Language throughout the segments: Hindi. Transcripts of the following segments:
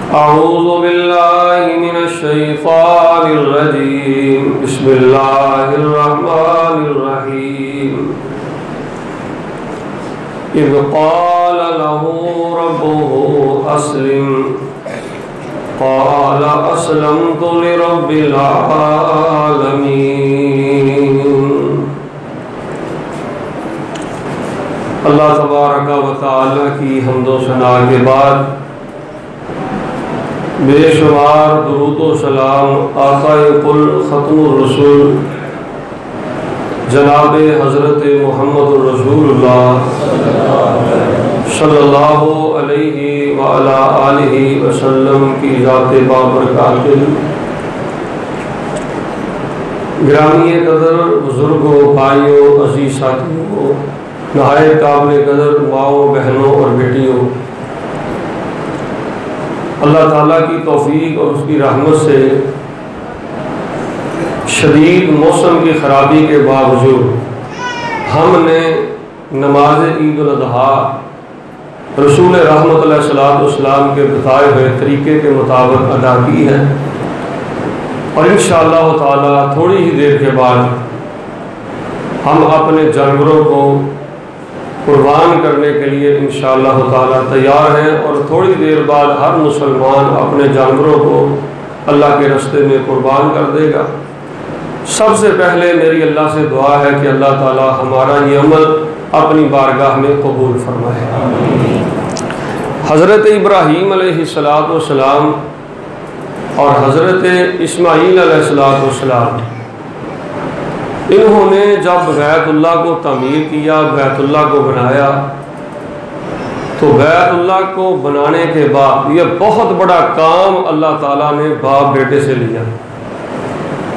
अऊज़ु बिल्लाहि मिनश शैतानिर रजीम। बिस्मिल्लाहिर रहमानिर रहीम। इज़ क़ाल लहू रब्बुहु अस्लिम क़ाल अस्लमतु लिरब्बिल आलमीन। अल्लाह तबारक व तआला की हम्दो सना के बाद बेशुमार दुरूद व सलाम आक़ाए कुल ख़त्मुर रसूल जनाब हज़रत मुहम्मद रसूलुल्लाह सल्लल्लाहु अलैहि व अला आलिहि वसल्लम की ज़ात बाबरकात। ग्रामीय कदर बुज़ुर्गों, भाइयों, अज़ीज़ साथियों, नहायत काबिल कदर माओ, बहनों और बेटियों, अल्लाह ताला की तौफीक और उसकी रहमत से शदीद मौसम की ख़राबी के बावजूद हमने नमाज ईद उल अज़हा रसूल रहमत अलैहिस्सलाम के बताए हुए तरीके के मुताबिक अदा की है। और इंशाअल्लाह ताला थोड़ी ही देर के बाद हम अपने जानवरों को कुर्बान करने के लिए इंशाअल्लाह ताला तैयार हैं। और थोड़ी देर बाद हर मुसलमान अपने जानवरों को अल्लाह के रास्ते में कुर्बान कर देगा। सबसे पहले मेरी अल्लाह से दुआ है कि अल्लाह ताला हमारा ये अमल अपनी बारगाह में कबूल फरमाए। हज़रत इब्राहीम अलैहिस्सलाम और हज़रत इस्माईल अलैहिस्सलाम, इन्होंने जब बैतुल्लाह को तामीर किया, बैतुल्लाह को बनाया, तो बैतुल्लाह को बनाने के बाद ये बहुत बड़ा काम अल्लाह ताला ने बाप बेटे से लिया।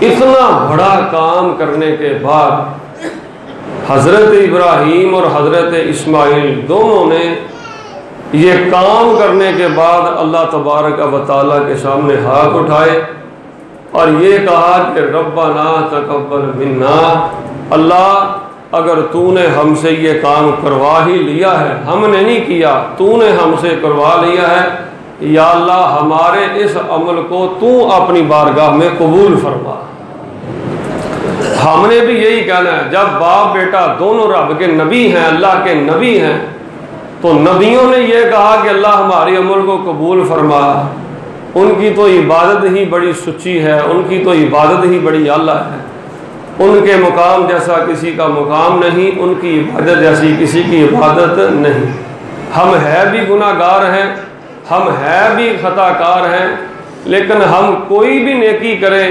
इतना बड़ा काम करने के बाद हज़रत इब्राहीम और हज़रत इस्माईल दोनों ने ये काम करने के बाद अल्लाह तबारक व तआला के सामने हाथ उठाए और ये कहा कि रब्बना तक़ब्बल मिन्ना, अल्लाह अगर तूने हमसे ये काम करवा ही लिया है, हमने नहीं किया, तूने हमसे करवा लिया है, या अल्लाह हमारे इस अमल को तू अपनी बारगाह में कबूल फरमा। हमने भी यही कहना है, जब बाप बेटा दोनों रब के नबी हैं, अल्लाह के नबी हैं, तो नबियों ने यह कहा कि अल्लाह हमारे अमल को कबूल फरमा। उनकी तो इबादत ही बड़ी सुच्ची है, उनकी तो इबादत ही बड़ी आला है। उनके मुकाम जैसा किसी का मुकाम नहीं, उनकी इबादत जैसी किसी की इबादत नहीं। हम है भी गुनाहगार हैं, हम है भी खताकार हैं, लेकिन हम कोई भी नेकी करें,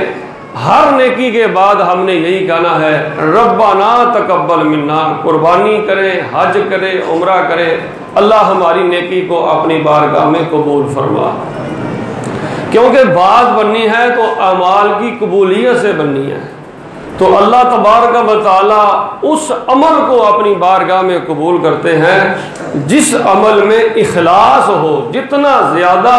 हर नेकी के बाद हमने यही कहना है रब्बाना तक़ब्बल मिन्ना। कुर्बानी करें, हज करें, उम्रा करें, अल्लाह हमारी नेकी को अपनी बारगाह में कबूल फरमा। क्योंकि बात बननी है तो अमाल की कबूलियत से बननी है। तो अल्लाह तबारक व तआला उस अमल को अपनी बारगाह में कबूल करते हैं जिस अमल में इखलास हो। जितना ज़्यादा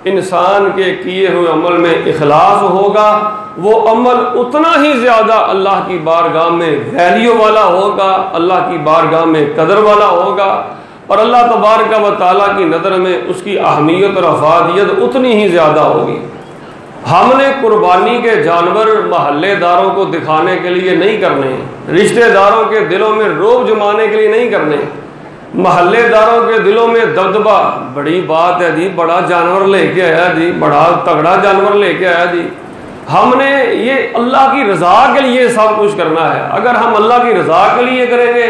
इंसान के किए हुए अमल में इखलास होगा, वो अमल उतना ही ज़्यादा अल्लाह की बारगाह में वैल्यू वाला होगा, अल्लाह की बारगाह में कदर वाला होगा, और अल्लाह तबारक व तआला की नज़र में उसकी अहमियत और अफादियत उतनी ही ज़्यादा होगी। हमने कुर्बानी के जानवर महल्लेदारों को दिखाने के लिए नहीं करने, रिश्तेदारों के दिलों में रोब जमाने के लिए नहीं करने, महल्लेदारों के दिलों में दबदबा, बड़ी बात है जी, बड़ा जानवर लेके आया जी, बड़ा तगड़ा जानवर लेके आया जी। हमने ये अल्लाह की रज़ा के लिए सब कुछ करना है। अगर हम अल्लाह की रज़ा के लिए करेंगे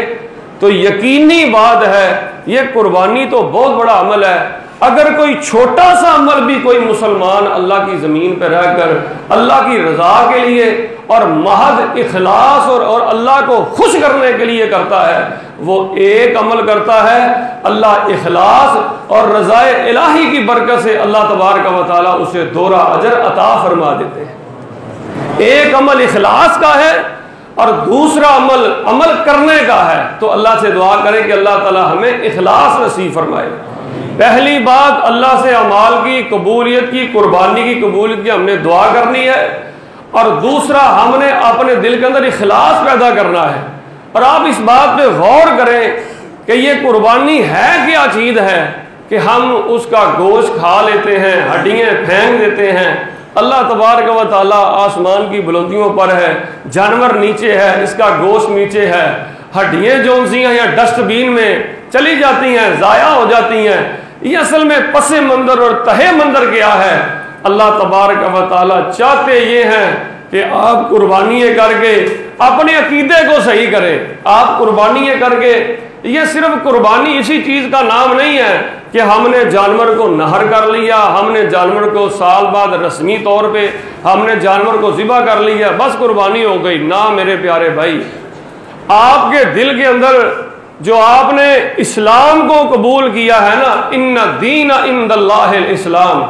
तो यकीनी बात है ये कुर्बानी तो बहुत बड़ा अमल है। अगर कोई छोटा सा अमल भी कोई मुसलमान अल्लाह की ज़मीन पर रहकर अल्लाह की रज़ा के लिए और महज इखलास और अल्लाह को खुश करने के लिए करता है, वो एक अमल करता है, अल्लाह इखलास और रज़ाए इलाही की बरकत से अल्लाह तबारक व तआला उसे दोहरा अजर अता फरमा देते हैं। एक अमल इखलास का है और दूसरा अमल करने का है। तो अल्लाह से दुआ करें कि अल्लाह ताला हमें इखलास नसीब फरमाए। पहली बात अल्लाह से अमाल की कबूलियत की, कुर्बानी की कबूलियत की हमने दुआ करनी है, और दूसरा हमने अपने दिल के अंदर इखलास पैदा करना है। और आप इस बात पे गौर करें कि ये कुर्बानी है क्या चीज़ है। कि हम उसका गोश्त खा लेते हैं, हड्डियाँ फेंक देते हैं। अल्लाह तबारक व तआला आसमान की बुलंदियों पर है, जानवर नीचे है, इसका गोश्त नीचे है, हड्डियाँ जो सी हैं या डस्टबिन में चली जाती हैं, ज़ाया हो जाती हैं। ये असल में पसे मंदर और तहे मंदर क्या है? अल्लाह तबारक व तआला चाहते ये हैं कि आप कुर्बानियाँ करके अपने अकीदे को सही करें। आप कुर्बानियाँ करके, ये सिर्फ कुर्बानी इसी चीज़ का नाम नहीं है कि हमने जानवर को नहर कर लिया, हमने जानवर को साल बाद रस्मी तौर पे हमने जानवर को ज़िबा कर लिया, बस कुर्बानी हो गई। ना मेरे प्यारे भाई, आपके दिल के अंदर जो आपने इस्लाम को कबूल किया है ना, इन्ना दीन इंदल्लाहिल इस्लाम,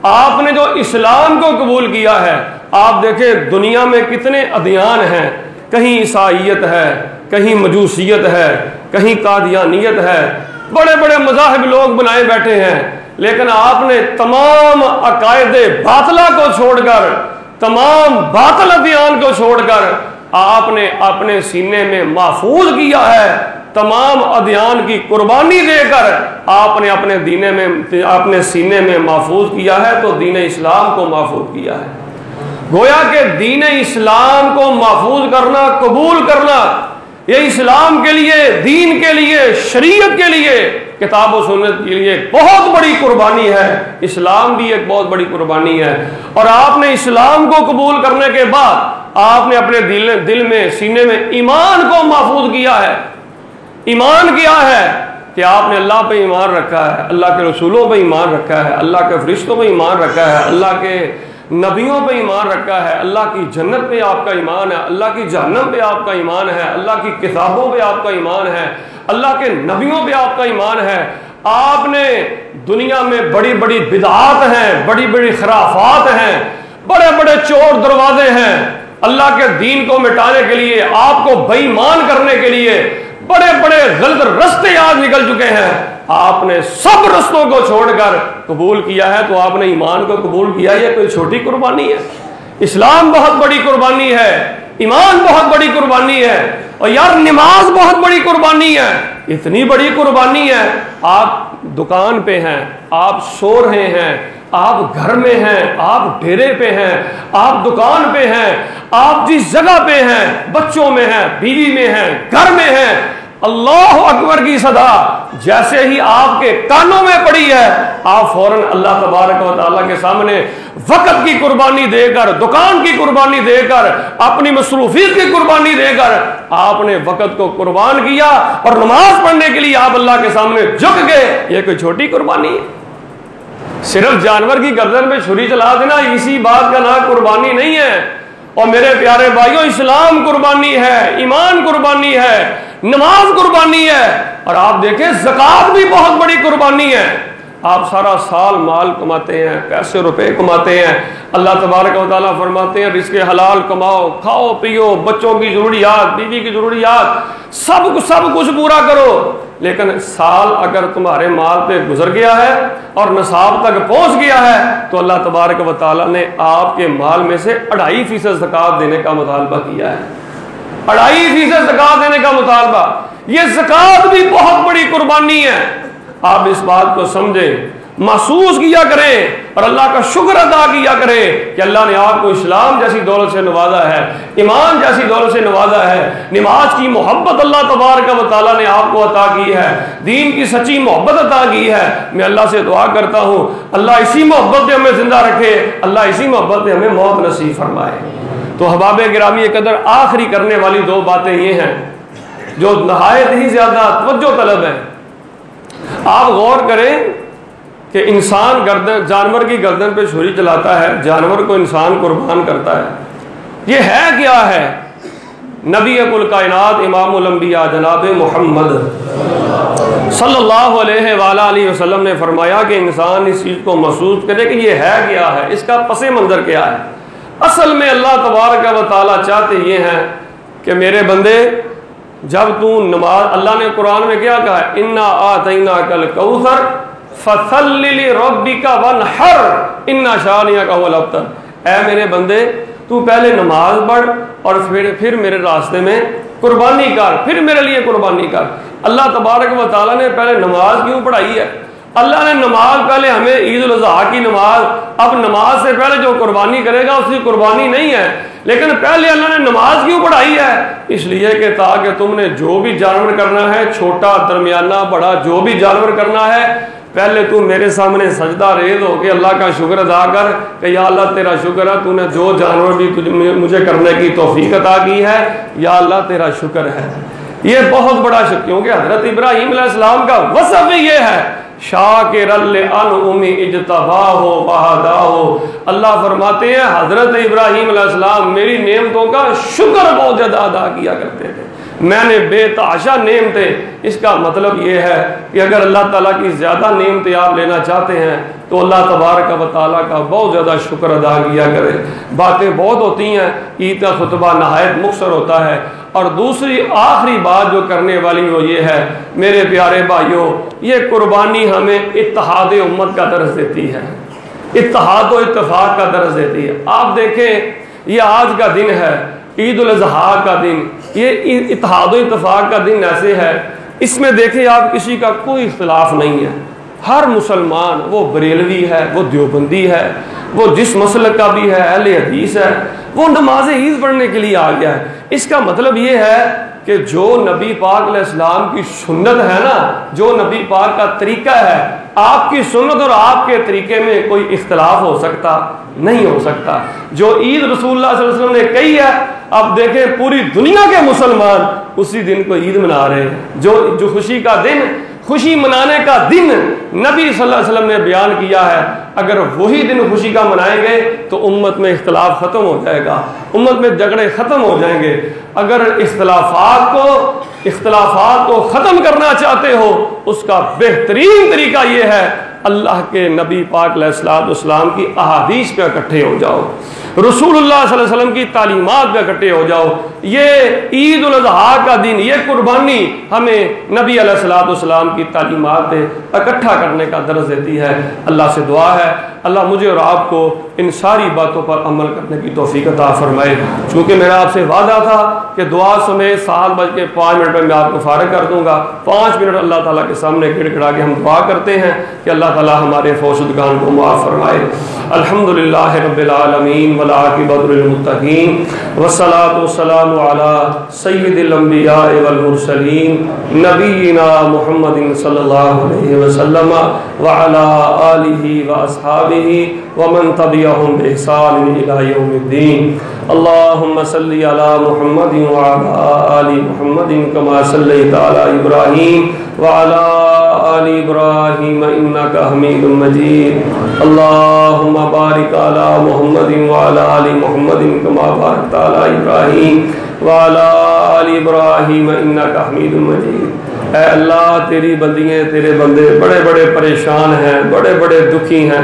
आपने जो इस्लाम को कबूल किया है, आप देखें दुनिया में कितने अदियान हैं, कहीं ईसाईयत है, कहीं मजूसियत है, कहीं कादियानियत है, बड़े बड़े मज़ाहिब लोग बनाए बैठे हैं। लेकिन आपने तमाम अकायदे बातला को छोड़कर, तमाम बातल अदियान को छोड़कर आपने अपने सीने में महफूज किया है। तमाम अदियान की कुर्बानी देकर आपने अपने सीने में महफूज किया है, तो दीन इस्लाम को महफूज किया है। गोया के दीन इस्लाम को महफूज करना, कबूल करना, ये इस्लाम के लिए, दीन के लिए, शरीयत के लिए, किताब और सुन्नत के लिए बहुत बड़ी कुर्बानी है। इस्लाम भी एक बहुत बड़ी कुर्बानी है। और आपने इस्लाम को कबूल करने के बाद आपने अपने दिल में, सीने में ईमान को महफूज किया है। ईमान क्या है कि आपने अल्लाह पे ईमान रखा है, अल्लाह के रसूलों पे ईमान रखा है, अल्लाह के फरिश्तों पे ईमान रखा है, अल्लाह के नबियों पे ईमान रखा है, अल्लाह की जन्नत पे आपका ईमान है, अल्लाह की जहन्नम पे आपका ईमान है, अल्लाह की किताबों पे आपका ईमान है, अल्लाह के नबियों पे आपका ईमान है। आपने दुनिया में बड़ी बड़ी बिदआत हैं, बड़ी बड़ी खराफात हैं, बड़े बड़े चोर दरवाजे हैं, अल्लाह के दीन को मिटाने के लिए, आपको बेईमान करने के लिए बड़े बड़े गलत रास्ते आज निकल चुके हैं। आपने सब रास्तों को छोड़कर कबूल किया है, तो आपने ईमान को कबूल किया। ये कोई छोटी कुर्बानी है? इस्लाम बहुत बड़ी कुर्बानी है, ईमान बहुत बड़ी कुर्बानी है। और यार नमाज बहुत बड़ी कुर्बानी है, इतनी बड़ी कुर्बानी है। आप दुकान पे हैं, आप सो रहे हैं, आप घर में हैं, आप डेरे पे हैं, आप दुकान पे हैं, आप जिस जगह पे हैं, बच्चों में हैं, बीवी में हैं, घर में हैं, अल्लाह अकबर की सदा जैसे ही आपके कानों में पड़ी है, आप फौरन अल्लाह तबारक व तआला के सामने वक्त की कुर्बानी देकर, दुकान की कुर्बानी देकर, अपनी मसरूफियत की कुर्बानी देकर आपने वक्त को कुर्बान किया और नमाज पढ़ने के लिए आप अल्लाह के सामने झुक गए। ये कोई छोटी कुर्बानी है? सिर्फ जानवर की गर्दन पे छुरी चला देना इसी बात का नाम कुर्बानी नहीं है। और मेरे प्यारे भाइयों, इस्लाम कुर्बानी है, ईमान कुर्बानी है, नमाज कुर्बानी है। और आप देखें ज़कात भी बहुत बड़ी कुर्बानी है। आप सारा साल माल कमाते हैं, पैसे रुपए कमाते हैं, अल्लाह तबारक व तआला फरमाते हैं रिज़्क़ हलाल कमाओ, खाओ पियो, बच्चों की ज़रूरियात, बीवी की ज़रूरियात, सब कुछ पूरा करो। लेकिन साल अगर तुम्हारे माल पे गुजर गया है और निसाब तक पहुंच गया है, तो अल्लाह तबारक व तआला ने आपके माल में से 2.5% ज़कात देने का मुतालबा किया है। 2.5% ज़कात देने का मुतालबा। ये ज़कात भी बहुत बड़ी कुर्बानी है। आप इस बात को समझें, महसूस किया करें और अल्लाह का शुक्र अदा किया करें कि अल्लाह ने आपको इस्लाम जैसी दौलत से नवाजा है, ईमान जैसी दौलत से नवाजा है, नमाज की मोहब्बत अल्लाह तबारक व तआला ने आपको अता की है, दीन की सच्ची मोहब्बत अता की है। मैं अल्लाह से दुआ करता हूँ अल्लाह इसी मोहब्बत में हमें जिंदा रखे, अल्लाह इसी मोहब्बत में हमें मौत नसीब फरमाए। तो अहबाब गिरामी कदर, आखिरी करने वाली 2 बातें ये हैं जो नहायत ही ज़्यादा तवज्जो तलब है। आप गौर करें कि इंसान जानवर की गर्दन पे छुरी चलाता है, जानवर को इंसान कुर्बान करता है। ये है क्या है? नबी कुल कायनात इमामुल अंबिया जनाब मोहम्मद सल्लल्लाहु अलैहि वसल्लम ने फरमाया कि इंसान इस चीज़ को महसूस करे कि ये है क्या है, इसका पसे मंज़र क्या है। असल में अल्लाह तबारक व तआला चाहते ये हैं कि मेरे बंदे, जब तू नमाज, अल्लाह ने कुरान में क्या कहा है, इन्ना आतैना कल कौसर फसल्लि लिरब्बिका वनहर इन्ना शानिअका हुवल अब्तर। ऐ मेरे बंदे, तू पहले नमाज पढ़ और फिर मेरे रास्ते में कुर्बानी कर, फिर मेरे लिए कुर्बानी कर। अल्लाह तबारक व तआला ने पहले नमाज क्यों पढ़ाई है? अल्लाह ने नमाज पहले हमें ईद उल अज़हा की नमाज, अब नमाज से पहले जो कुर्बानी करेगा उसकी कुर्बानी नहीं है, लेकिन पहले अल्लाह ने नमाज क्यों पढ़ाई है? इसलिए कि ताकि तुमने जो भी जानवर करना है, छोटा दरमियाना बड़ा जो भी जानवर करना है, पहले तू मेरे सामने सजदा रेज़ हो के अल्लाह का शुक्र अदा कर कि या अल्लाह तेरा शुक्र है, तूने जो जानवर भी तुझे मुझे करने की तौफीक अता की है, या अल्लाह तेरा शुक्र है। ये बहुत बड़ा शुक्र, क्योंकि हजरत इब्राहीम अलैहिस्सलाम का वसफ़ ये है, शाकिरल लिअनउमि इज्तबाहु वहदाहु। अल्लाह फरमाते हैं हजरत इब्राहीम अलैहिस्सलाम मेरी नेमतों का शुक्र बहुत ज़्यादा अदा किया करते थे, मैंने बेतहाशा नेमतें। इसका मतलब ये है कि अगर अल्लाह ताला की ज़्यादा नेमतें आप लेना चाहते हैं तो अल्लाह तबारक व तआला का बहुत ज़्यादा शुक्र अदा किया करें। बातें बहुत होती हैं, ईद का खुतबा नहायत मुख्तसर होता है। और दूसरी आखिरी बात जो करने वाली वो ये है, मेरे प्यारे भाइयों, ये कुर्बानी हमें इत्तेहाद उम्मत का दर्स देती है, इत्तेहाद व इत्तेफाक का दर्स देती है। आप देखें ये आज का दिन है, ईद उल अज़हा का दिन, ये इत्तेहाद व इत्तेफाक का दिन ऐसे है, इसमें देखें आप किसी का कोई इख्तिलाफ नहीं है। हर मुसलमान, वो बरेलवी है, वो देवबंदी है, वो जिस मसलक का भी है, अहले हदीस है, वो नमाज ईद पढ़ने के लिए आ गया है। इसका मतलब ये है कि जो नबी पाक अलैहिस्सलाम की सुन्नत है ना, जो नबी पाक का तरीका है, आपकी सुन्नत और आपके तरीके में कोई इख्तिलाफ हो सकता नहीं हो सकता। जो ईद रसूलुल्लाह सल्लल्लाहु अलैहि वसल्लम ने कही है, अब देखें पूरी दुनिया के मुसलमान उसी दिन को ईद मना रहे हैं। जो खुशी का दिन, खुशी मनाने का दिन नबी सल्लल्लाहु अलैहि वसल्लम ने बयान किया है, अगर वही दिन खुशी का मनाएंगे तो उम्मत में इख्तिलाफ ख़त्म हो जाएगा, उम्मत में झगड़े ख़त्म हो जाएंगे। अगर इख्तिलाफात को ख़त्म करना चाहते हो, उसका बेहतरीन तरीका यह है अल्लाह के नबी पाक अलैहिस्सलाम की अहादीस पे इकट्ठे हो जाओ, रसूलुल्लाह सल्लल्लाहु अलैहि वसल्लम की तालीमात पे इकट्ठे हो जाओ। ये ईद उल अज़हा का दिन, ये कुर्बानी हमें नबी अलैहिस्सलाम की तालीमात पे इकट्ठा करने का दर्स देती है। अल्लाह से दुआ है अल्लाह मुझे और आपको इन सारी बातों पर अमल करने की तौफीक अता फरमाए। चूँकि मेरा आपसे वादा था कि दुआ समेत 7:05 में मैं आपको फारिग कर दूँगा। 5 मिनट अल्लाह ताला के सामने गिड़गिड़ा के हम दुआ करते हैं कि अल्लाह ताला हमारे फौशुदगान को मुआफ़ फरमाए। अल्हम्दुलिल्लाह रब्बिल आलमीन वल आक़िबतु लिल मुत्तक़ीन वस्सलातु वस्सलामु अला सय्यिदिल अंबिया वल मुरसलीन नबीना मुहम्मदिन सल्लल्लाहु अलैहि वसल्लम व अला आलिहि व अस्हाबिहि व मन तबिअहुम बि इहसान इला यौमिद्दीन। अल्लाहुम्मा सल्लि अला मुहम्मदिन व अला आलि मुहम्मदिन कमा सल्लैता अला इब्राहीम व अला आलि इब्राहीम इन्नका हमीदुम मजीद। अल्लाहुम्मा बारिक अला मुहम्मदिन व अला आलि मुहम्मदिन कमा बारकता अला इब्राहीम व अला आलि इब्राहीम इन्नका हमीदुम मजीद। ऐ अल्लाह तेरी बंदियाँ, तेरे बंदे बड़े बड़े परेशान हैं, बड़े बड़े दुखी हैं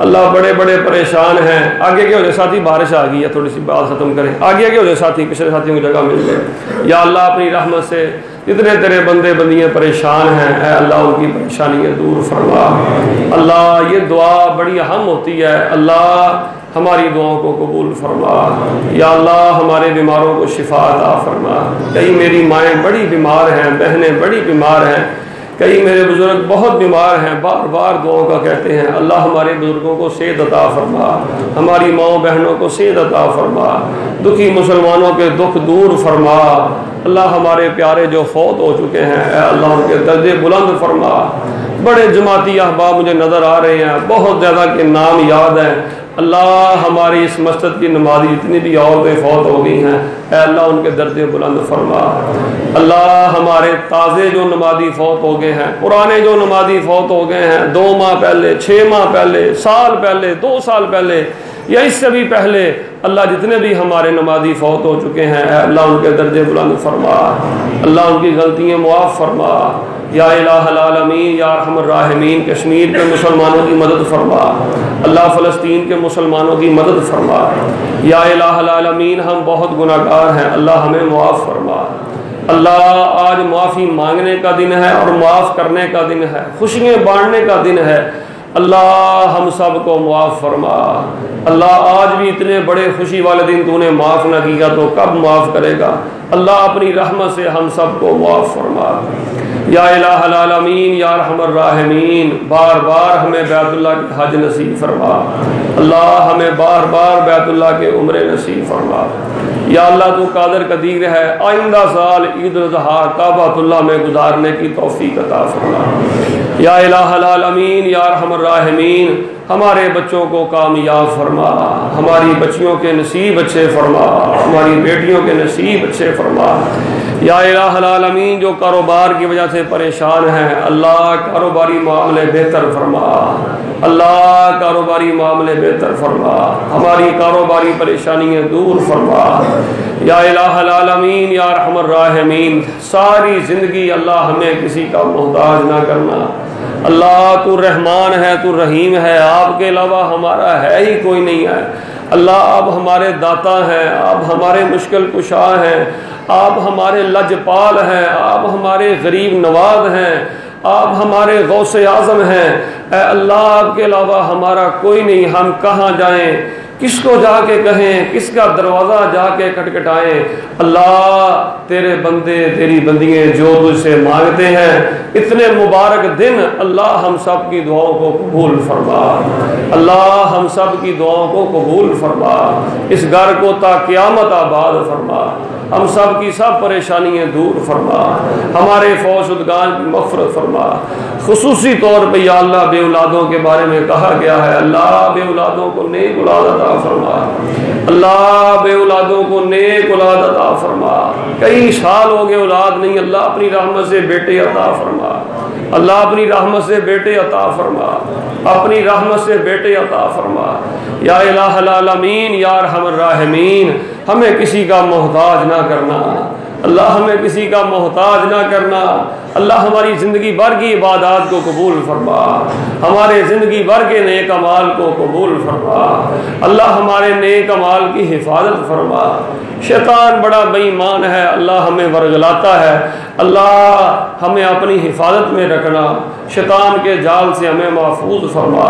अल्लाह, बड़े बड़े परेशान हैं। आगे के हो जाए साथी, बारिश आ गई है, थोड़ी सी बात ख़त्म करें। आगे के हो जाए साथी, पिछले साथियों की जगह मिल गए। या अल्लाह अपनी रहमत से जितने तेरे बंदे बंदियाँ परेशान हैं, ऐ अल्लाह उनकी परेशानियाँ दूर फरमा। अल्लाह ये दुआ बड़ी अहम होती है, अल्लाह हमारी दुआओं को कबूल फरमा। या अल्लाह हमारे बीमारों को शिफा अता फरमा। कई मेरी माएँ बड़ी बीमार हैं, बहनें बड़ी बीमार हैं, कई मेरे बुजुर्ग बहुत बीमार हैं, बार बार दुआओं का कहते हैं। अल्लाह हमारे बुजुर्गों को सेहत अता फरमा, हमारी माओ बहनों को सेहत अता फरमा, दुखी मुसलमानों के दुख दूर फरमा। अल्लाह हमारे प्यारे जो फौत हो चुके हैं, अल्लाह उनके दर्जे बुलंद फरमा। बड़े जमाती अहबाब मुझे नज़र आ रहे हैं, बहुत ज़्यादा के नाम याद हैं। अल्लाह हमारी इस मस्जिद की नमाजी जितनी भी औरतें फौत हो गई हैं, अल्लाह उनके दर्जे बुलंद फरमा। अल्लाह हमारे ताज़े जो नमाजी फौत हो गए हैं, पुराने जो नमाजी फौत हो गए हैं 2 माह पहले, 6 माह पहले, साल पहले, 2 साल पहले या इससे भी पहले, अल्लाह जितने भी हमारे नमाजी फौत हो चुके हैं, अल्लाह उनके दर्जे बुलंद फरमा। अल्लाह उनकी गलतियाँ मुआफ़ फरमा। या इलाहुल आलमीन, या अरहमर राहिमीन, कश्मीर के मुसलमानों की मदद फरमा। अल्लाह फ़लस्तीन के मुसलमानों की मदद फरमा। या इलाहुल आलमीन, हम बहुत गुनाहगार हैं, अल्लाह हमें मुआफ़ फरमा। अल्लाह आज माफ़ी मांगने का दिन है और माफ़ करने का दिन है, खुशियाँ बांटने का दिन है। अल्लाह हम सब को मुआफ़ फरमा। अल्लाह आज भी इतने बड़े खुशी वाले दिन तूने माफ़ न किया तो कब माफ़ करेगा। अल्लाह अपनी रहमत से हम सब को मुआफ़ फरमा। या इलाहल आलमीन या रहमर राहिमीन, बार बार हमें बैतुल्लाह के हज नसीब फरमा। अल्लाह हमें बार बार बैतुल्लाह के उम्रे नसीब फरमा। या अल्लाह तू कादर कदीर है, आइंदा साल ईद उल अज़हा काबतुल्लाह में गुजारने की तौफीक अता फरमा। या इलाहल आलमीन या रहमर राहिमीन, हमारे बच्चों को कामयाब फरमा, हमारी बच्चियों के नसीब अच्छे फरमा, हमारी बेटियों के नसीब अच्छे फरमा। या इलाहल आलमीन, जो कारोबार की वजह से परेशान हैं, अल्लाह कारोबारी मामले बेहतर फरमा, अल्लाह कारोबारी मामले बेहतर फरमा, हमारी कारोबारी परेशानियाँ दूर फरमा। या इलाहल आलमीन या रहमर राहिमीन, सारी ज़िंदगी अल्लाह हमें किसी का मोहताज ना करना। अल्लाह तू रहमान है, तू रहीम है, आपके अलावा हमारा है ही कोई नहीं है। अल्लाह आप हमारे दाता हैं, आप हमारे मुश्किल कुशा हैं, आप हमारे लजपाल हैं, आप हमारे गरीब नवाज हैं, आप हमारे गौसे आज़म हैं। ऐ अल्लाह आपके अलावा हमारा कोई नहीं, हम कहाँ जाएं, किसको जाके कहें, किसका दरवाज़ा जाके खटखटाएं। अल्लाह तेरे बंदे तेरी बंदियाँ जो तुझसे मांगते हैं, इतने मुबारक दिन अल्लाह हम सब की दुआओं को कबूल फरमा, अल्लाह हम सब की दुआओं को कबूल फरमा, इस घर को ता क़यामत आबाद फरमा, हम सब की सब परेशानियाँ दूर फरमा, हमारे फौशुदगान की मग़फ़िरत फरमा। खुसूसी तौर पर या अल्लाह बे औलादों के बारे में कहा गया है, अल्लाह बे औलादों को नेक औलाद अता फरमा, अल्लाह बे औलादों को नेक औलाद अता फरमा। कई साल हो गए औलाद नहीं, अल्लाह अपनी रहमत से बेटे अता फरमा, अल्लाह अपनी रहमत से बेटे अता फरमा, अपनी रहमत से बेटे अता फरमा। या इलाहल आलमीन या रहमर राहिमीन, हमें किसी का मोहताज ना करना, अल्लाह हमें किसी का मोहताज ना करना। अल्लाह हमारी ज़िंदगी भर की इबादत को कबूल फरमा, हमारे ज़िंदगी भर के नेक अमाल को कबूल फरमा, अल्लाह हमारे नेक अमाल की हिफाजत फरमा। शैतान बड़ा बेईमान है, अल्लाह हमें वरगलाता है, अल्लाह हमें अपनी हिफाजत में रखना, शैतान के जाल से हमें महफूज फरमा,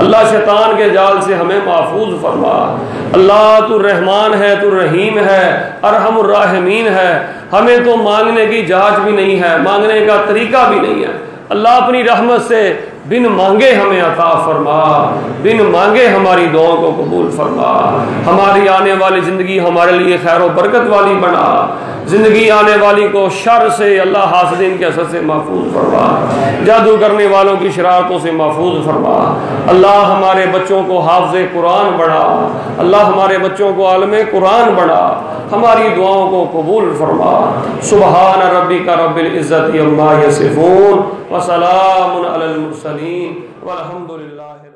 अल्लाह शैतान के जाल से हमें महफूज फरमा। अल्लाह तू रहमान है, तू रहीम है, अरहमुर राहिमीन है, हमें तो मांगने की जांच भी नहीं है, मांगने का तरीका भी नहीं है। अल्लाह अपनी रहमत से बिन मांगे हमें अता फरमा, बिन मांगे हमारी दुआओं को कबूल फरमा। हमारी आने वाली ज़िंदगी हमारे लिए खैर व बरकत वाली बना, ज़िंदगी आने वाली को शर से अल्लाह हासिदीन के असर से महफूज फरमा, जादू करने वालों की शरारतों से महफूज फरमा। अल्लाह हमारे बच्चों को हाफ़िज़ कुरान बना, अल्लाह हमारे बच्चों को आलम कुरान बना, हमारी दुआओं को कबूल फरमा। सुबहान रब्बिका रब्बिल इज़्ज़ति अम्मा यसिफून व सलामुन अलल मुरसलीन वल्हम्दुलिल्लाह।